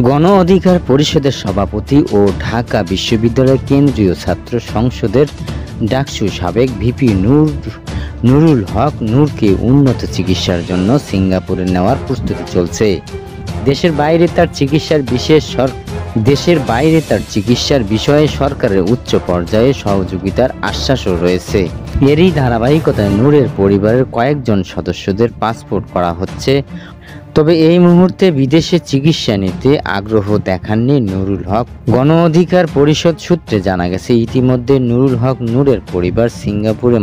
গণ অধিকার পরিষদের সভাপতি ও ঢাকা বিশ্ববিদ্যালয় কেন্দ্রীয় ছাত্র সংসদের ডাকসু সাবেক ভিপি নুরুল হক নূরকে উন্নত চিকিৎসার জন্য সিঙ্গাপুরে নেওয়ার প্রস্তুতি চলছে। দেশের বাইরে তার চিকিৎসার বিষয়ে সরকারের উচ্চ পর্যায়ে সহযোগিতার আশ্বাসও রয়েছে। এরই ধারাবাহিকতায় নূরের পরিবারের কয়েকজন সদস্যদের পাসপোর্ট করা হচ্ছে। তবে এই মুহূর্তে বিদেশে চিকিৎসা নিতে আগ্রহ দেখাননি নুরুল হক। গণ অধিকার পরিষদ সূত্রে জানা গেছে, ইতিমধ্যে নুরুল হক নূরের পরিবার সিঙ্গাপুরে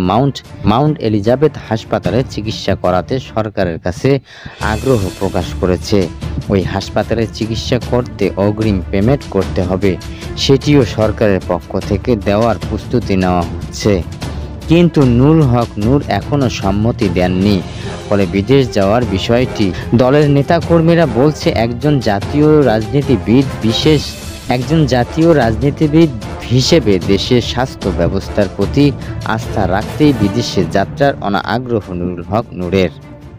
মাউন্ট এলিজাবেথ হাসপাতালে চিকিৎসা করাতে সরকারের কাছে আগ্রহ প্রকাশ করেছে। ওই হাসপাতালে চিকিৎসা করতে অগ্রিম পেমেন্ট করতে হবে, সেটিও সরকারের পক্ষ থেকে দেওয়ার প্রস্তুতি নেওয়া হচ্ছে। কিন্তু নুরুল হক নূর এখনো সম্মতি দেননি। ফলে বিদেশ যাওয়ার বিষয়টি দলের নেতাকর্মীরা বলছে, একজন জাতীয় রাজনীতিবিদ হিসেবে দেশের স্বাস্থ্য ব্যবস্থার প্রতি আস্থা রাখতেই বিদেশে যাত্রার আগ্রহ নুরুল হক নূরের।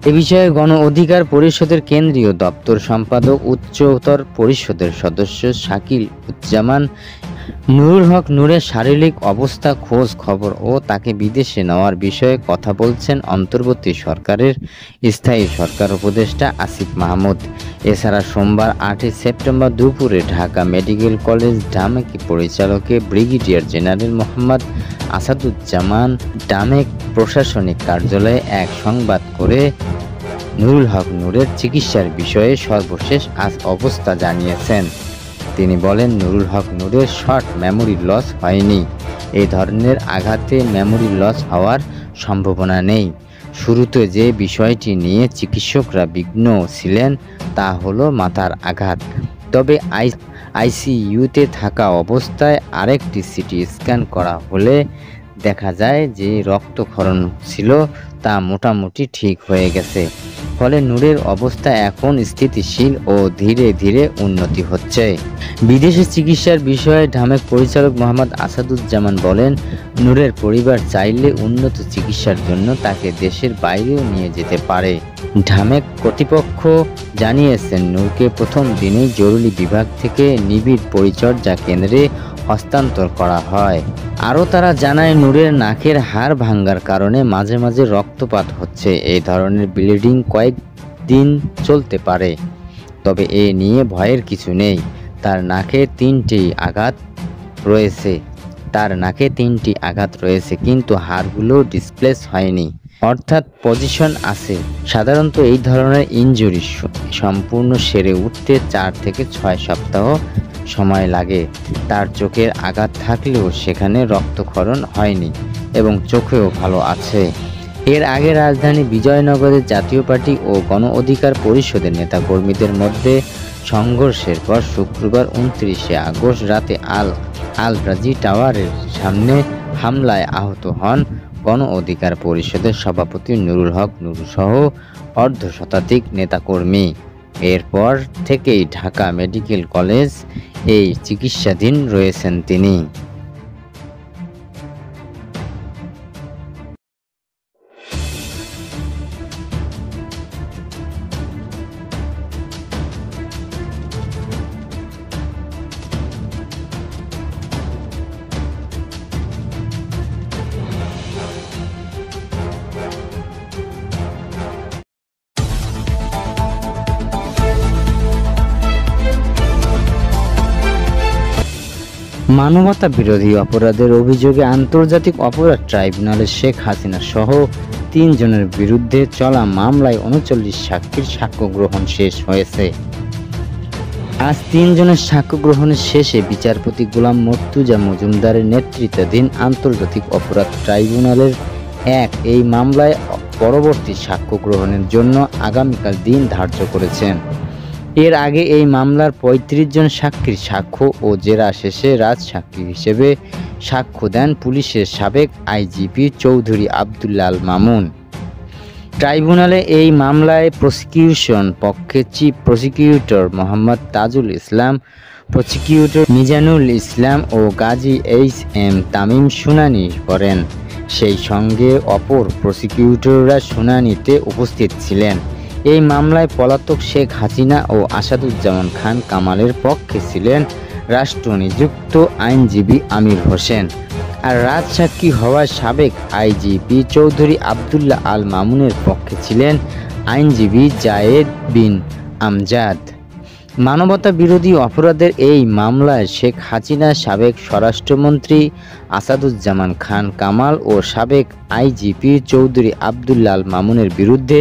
এ বিষয়ে গণ অধিকার পরিষদের কেন্দ্রীয় দপ্তর সম্পাদক উচ্চতর পরিষদের সদস্য শাকিল উজ্জামান নুরুল হক নূরের শারীরিক অবস্থা খোঁজ খবর ও তাকে বিদেশে নেওয়ার বিষয়ে কথা বলছেন অন্তর্বর্তী সরকারের স্থায়ী সরকার উপদেষ্টা আসিফ মাহমুদ। এছাড়া সোমবার 8 সেপ্টেম্বর দুপুরে ঢাকা মেডিকেল কলেজ ঢামেক পরিচালকে ব্রিগেডিয়ার জেনারেল মোহাম্মদ আসাদুজ্জামান ঢামেক প্রশাসনিক কার্যালয়ে এক সংবাদ করে নুরুল হক নূরের চিকিৎসার বিষয়ে সর্বশেষ অবস্থা জানিয়েছেন। তিনি বলেন, নুরুল হক নূরের শর্ট মেমোরি লস হয়নি। এই ধরনের আঘাতে মেমোরি লস হওয়ার সম্ভাবনা নেই। শুরুতে যে বিষয়টি নিয়ে চিকিৎসকরা বিঘ্ন ছিলেন তা হলো মাথার আঘাত। তবে আইসিইউতে থাকা অবস্থায় আরেকটি সিটি স্ক্যান করা হলে দেখা যায় যে রক্তক্ষরণ ছিল তা মোটামুটি ঠিক হয়ে গেছে। ফলে নূরের অবস্থা এখন স্থিতিশীল ও ধীরে ধীরে উন্নতি হচ্ছে। বিদেশে চিকিৎসার বিষয়ে ঢামেক পরিচালক মোহাম্মদ আসাদুজ্জামান বলেন, নূরের পরিবার চাইলে উন্নত চিকিৎসার জন্য তাকে দেশের বাইরেও নিয়ে যেতে পারে। ঢামেক কর্তৃপক্ষ জানিয়েছেন, নূরকে প্রথম দিনেই জরুরি বিভাগ থেকে নিবিড় পরিচর্যা কেন্দ্রে হস্তান্তর করা হয়। আরও তারা জানায়, নূরের নাকের হাড় ভাঙার কারণে মাঝে মাঝে রক্তপাত হচ্ছে। এই ধরনের ব্লিডিং কয়েকদিন চলতে পারে। তবে এ নিয়ে ভয়ের কিছু নেই। তার নাকে তিনটি আঘাত রয়েছে কিন্তু হাড়গুলো ডিসপ্লেস হয়নি, অর্থাৎ পজিশন আছে। সাধারণত এই ধরনের ইনজুরি সম্পূর্ণ সেরে উঠতে 4 থেকে 6 সপ্তাহ সময় লাগে। তার চোখের আঘাত থাকলেও সেখানে রক্তক্ষরণ হয়নি এবং চোখেও ভালো আছে। এর আগে রাজধানী বিজয়নগরে জাতীয় পার্টি ও গণ অধিকার পরিষদের নেতাকর্মীদের মধ্যে সংঘর্ষের পর শুক্রবার 29 আগস্ট রাতে আল রাজি টাওয়ারের সামনে হামলায় আহত হন গণ অধিকার পরিষদের সভাপতি নুরুল হক নূর সহ অর্ধশতাধিক নেতাকর্মী। এরপর থেকেই ঢাকা মেডিকেল কলেজ এই চিকিৎসাধীন রয়েছেন তিনি। মানবতা বিরোধী অপরাধের অভিযোগে আন্তর্জাতিক অপরাধ ট্রাইব্যুনালে শেখ হাসিনা সহ 3 জনের বিরুদ্ধে চলা মামলায় 39 সাক্ষীর সাক্ষ্য গ্রহণ শেষ হয়েছে। আজ 3 জনের সাক্ষ্য গ্রহণের শেষে বিচারপতি গোলাম মর্তুজা মজুমদারের নেতৃত্বাধীন আন্তর্জাতিক অপরাধ ট্রাইব্যুনালের এই মামলায় পরবর্তী সাক্ষ্য গ্রহণের জন্য আগামীকাল দিন ধার্য করেছেন। এর আগে এই মামলার 35 জন সাক্ষীর সাক্ষ্য ও জেরা শেষে রাজসাক্ষী হিসেবে সাক্ষ্য দেন পুলিশের সাবেক আইজিপি চৌধুরী আব্দুল্লাহ আল মামুন। ট্রাইব্যুনালে এই মামলায় প্রসিকিউশন পক্ষে chief prosecutor Mohammad Tajul Islam, prosecutor Mizanul Islam ও গাজী এইচ.এম. তামিম শুনানি করেন। সেই সঙ্গে অপর প্রসিকিউটররা শুনানিতে উপস্থিত ছিলেন। এই মামলায় পলাতক শেখ হাসিনা ও আসাদুজ্জামান খান কামালের পক্ষে ছিলেন রাষ্ট্রনিযুক্ত আইনজীবী আমির হোসেন, আর রাজসাক্ষী হওয়া সাবেক আইজিপি চৌধুরী আবদুল্লাহ আল মামুনের পক্ষে ছিলেন আইনজীবী জায়েদ বিন আমজাদ। মানবতা বিরোধী অপরাধের এই মামলায় শেখ হাসিনা, সাবেক স্বরাষ্ট্রমন্ত্রী আসাদুজ্জামান খান কামাল ও সাবেক আইজিপি চৌধুরী আবদুল্লাহ আল মামুনের বিরুদ্ধে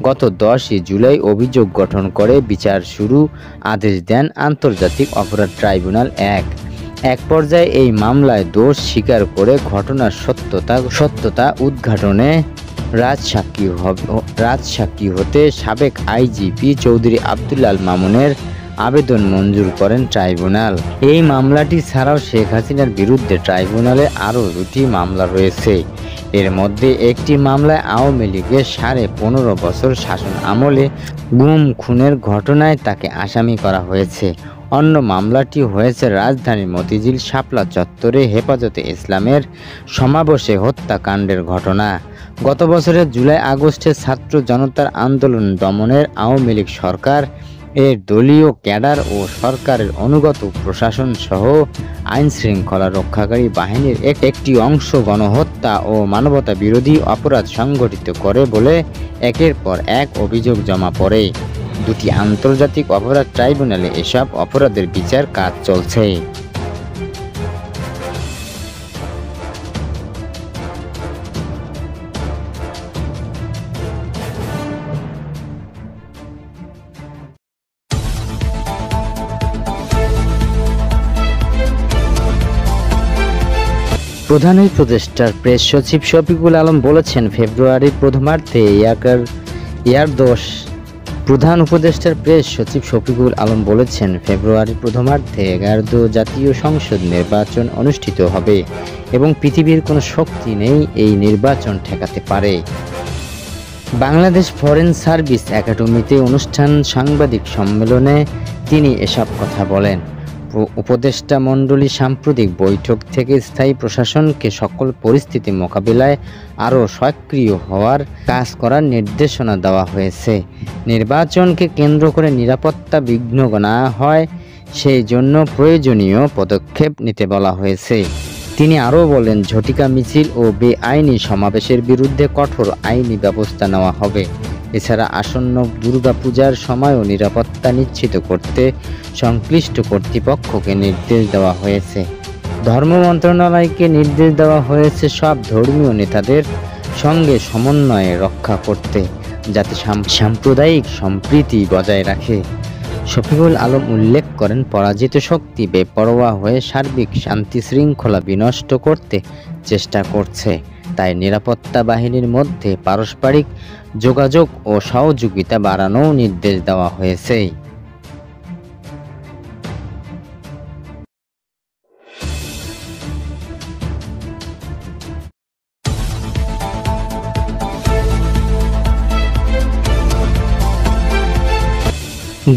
গত 10 জুলাই অভিযোগ গঠন করে বিচার শুরু আদেশ দেন আন্তর্জাতিক অপরাধ ট্রাইব্যুনাল 1। এক পর্যায়ে এই মামলায় দোষ স্বীকার করে ঘটনার সত্যতা উদ্ঘাটনে রাজসাক্ষী হতে সাবেক আইজিপি চৌধুরী আবদুল্লাহ আল মামুনের আবেদন মঞ্জুর করেন ট্রাইব্যুনাল। এই মামলাটি ছাড়াও শেখ হাসিনার বিরুদ্ধে ট্রাইব্যুনালে আরও 2টি মামলা রয়েছে। এর মধ্যে একটি মামলায় আওয়ামী লীগের 15.5 বছর শাসন আমলে গুম খুনের ঘটনায় তাকে আসামি করা হয়েছে। অন্য মামলাটি হয়েছে রাজধানীর মতিঝিল শাপলা চত্বরে হেফাজতে ইসলামের সমাবেশে হত্যাকাণ্ডের ঘটনা। গত বছরের জুলাই আগস্টে ছাত্র জনতার আন্দোলন দমনের আওয়ামী লীগ সরকার এর দলীয় ক্যাডার ও সরকারের অনুগত প্রশাসন সহ আইন শৃঙ্খলা রক্ষাকারী বাহিনীর একটি অংশ গণহত্যা ও মানবতা বিরোধী অপরাধ সংগঠিত করে বলে একের পর এক অভিযোগ জমা পড়ে। 2টি আন্তর্জাতিক অপরাধ ট্রাইব্যুনালে এসব অপরাধের বিচার কাজ চলছে। প্রধান উপদেষ্টার প্রেস সচিব শফিকুল আলম বলেছেন, ফেব্রুয়ারির প্রথমার্ধে প্রধান উপদেষ্টার প্রেস সচিব শফিকুল আলম বলেছেন, ফেব্রুয়ারির প্রথমার্ধে 11 জাতীয় সংসদ নির্বাচন অনুষ্ঠিত হবে এবং পৃথিবীর কোনো শক্তি নেই এই নির্বাচন ঠেকাতে পারে। বাংলাদেশ ফরেন সার্ভিস একাডেমিতে সাংবাদিক সম্মেলনে তিনি এসব কথা বলেন। উপদেষ্টা মণ্ডলী সাম্প্রতিক বৈঠক থেকে স্থায়ী প্রশাসনকে সকল পরিস্থিতি মোকাবিলায় আরও সক্রিয় হওয়ার কাজ করার নির্দেশনা দেওয়া হয়েছে। নির্বাচনকে কেন্দ্র করে নিরাপত্তা বিঘ্ন না হয় সেই জন্য প্রয়োজনীয় পদক্ষেপ নিতে বলা হয়েছে। তিনি আরও বলেন, ঝটিকা মিছিল ও বেআইনি সমাবেশের বিরুদ্ধে কঠোর আইনি ব্যবস্থা নেওয়া হবে। এছাড়া আসন্ন দুর্গাপূজার সময়ও নিরাপত্তা নিশ্চিত করতে সংশ্লিষ্ট কর্তৃপক্ষকে নির্দেশ দেওয়া হয়েছে। ধর্ম মন্ত্রণালয়কে নির্দেশ দেওয়া হয়েছে সব ধর্মীয় নেতাদের সঙ্গে সমন্বয় রক্ষা করতে, যাতে সাম্প্রদায়িক সম্প্রীতি বজায় রাখে। শফিকুল আলম উল্লেখ করেন, পরাজিত শক্তি বেপরোয়া হয়ে সার্বিক শান্তি শৃঙ্খলা বিনষ্ট করতে চেষ্টা করছে, তাই নিরাপত্তা বাহিনীর মধ্যে পারস্পরিক যোগাযোগ ও সহযোগিতা বাড়ানোর নির্দেশ দেওয়া হয়েছে।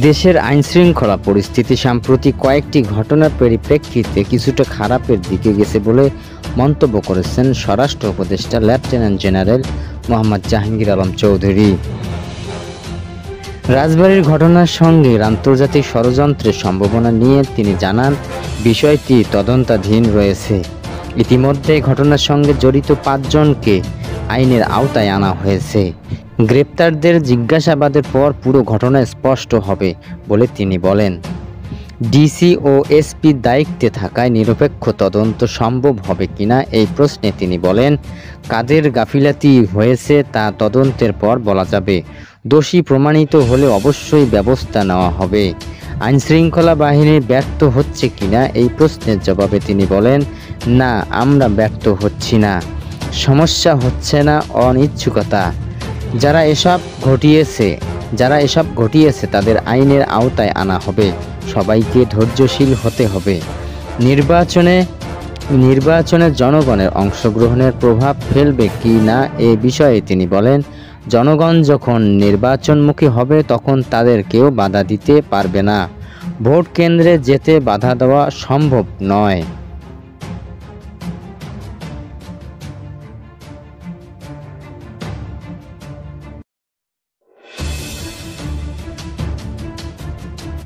দেশের আইনশৃঙ্খলা পরিস্থিতি সাম্প্রতিক কয়েকটি ঘটনার পরিপ্রেক্ষিতে কিছুটা খারাপের দিকে গেছে বলে মন্তব্য করেছেন স্বরাষ্ট্র উপদেষ্টা লেফটেন্যান্ট জেনারেল মোহাম্মদ জাহাঙ্গীর আলম চৌধুরী। রাজবাড়ীর ঘটনার সঙ্গে আন্তর্জাতিক ষড়যন্ত্রের সম্ভাবনা নিয়ে তিনি জানান, বিষয়টি তদন্তাধীন রয়েছে। ইতিমধ্যে ঘটনার সঙ্গে জড়িত 5 জনকে আইনের আওতায় আনা হয়েছে। গ্রেপ্তারদের জিজ্ঞাসাবাদের পর পুরো ঘটনা স্পষ্ট হবে বলে তিনি বলেন। ডিসি ও এসপি দায়িত্বে থাকায় নিরপেক্ষ তদন্ত সম্ভব হবে কিনা এই প্রশ্নে তিনি বলেন, কাদের গাফিলাতি হয়েছে তা তদন্তের পর বলা যাবে। দোষী প্রমাণিত হলে অবশ্যই ব্যবস্থা নেওয়া হবে। আইনশৃঙ্খলা বাহিনী ব্যর্থ হচ্ছে কিনা এই প্রশ্নের জবাবে তিনি বলেন, না, আমরা ব্যর্থ হচ্ছি না। সমস্যা হচ্ছে না অনিচ্ছুকতা। যারা এসব ঘটিয়েছে তাদের আইনের আওতায় আনা হবে। সবাইকে ধৈর্যশীল হতে হবে। নির্বাচনে জনগণের অংশগ্রহণের প্রভাব ফেলবে কি না এ বিষয়ে তিনি বলেন, জনগণ যখন নির্বাচনমুখী হবে তখন তাদের কেউ বাধা দিতে পারবে না। ভোট কেন্দ্রে যেতে বাধা দেওয়া সম্ভব নয়।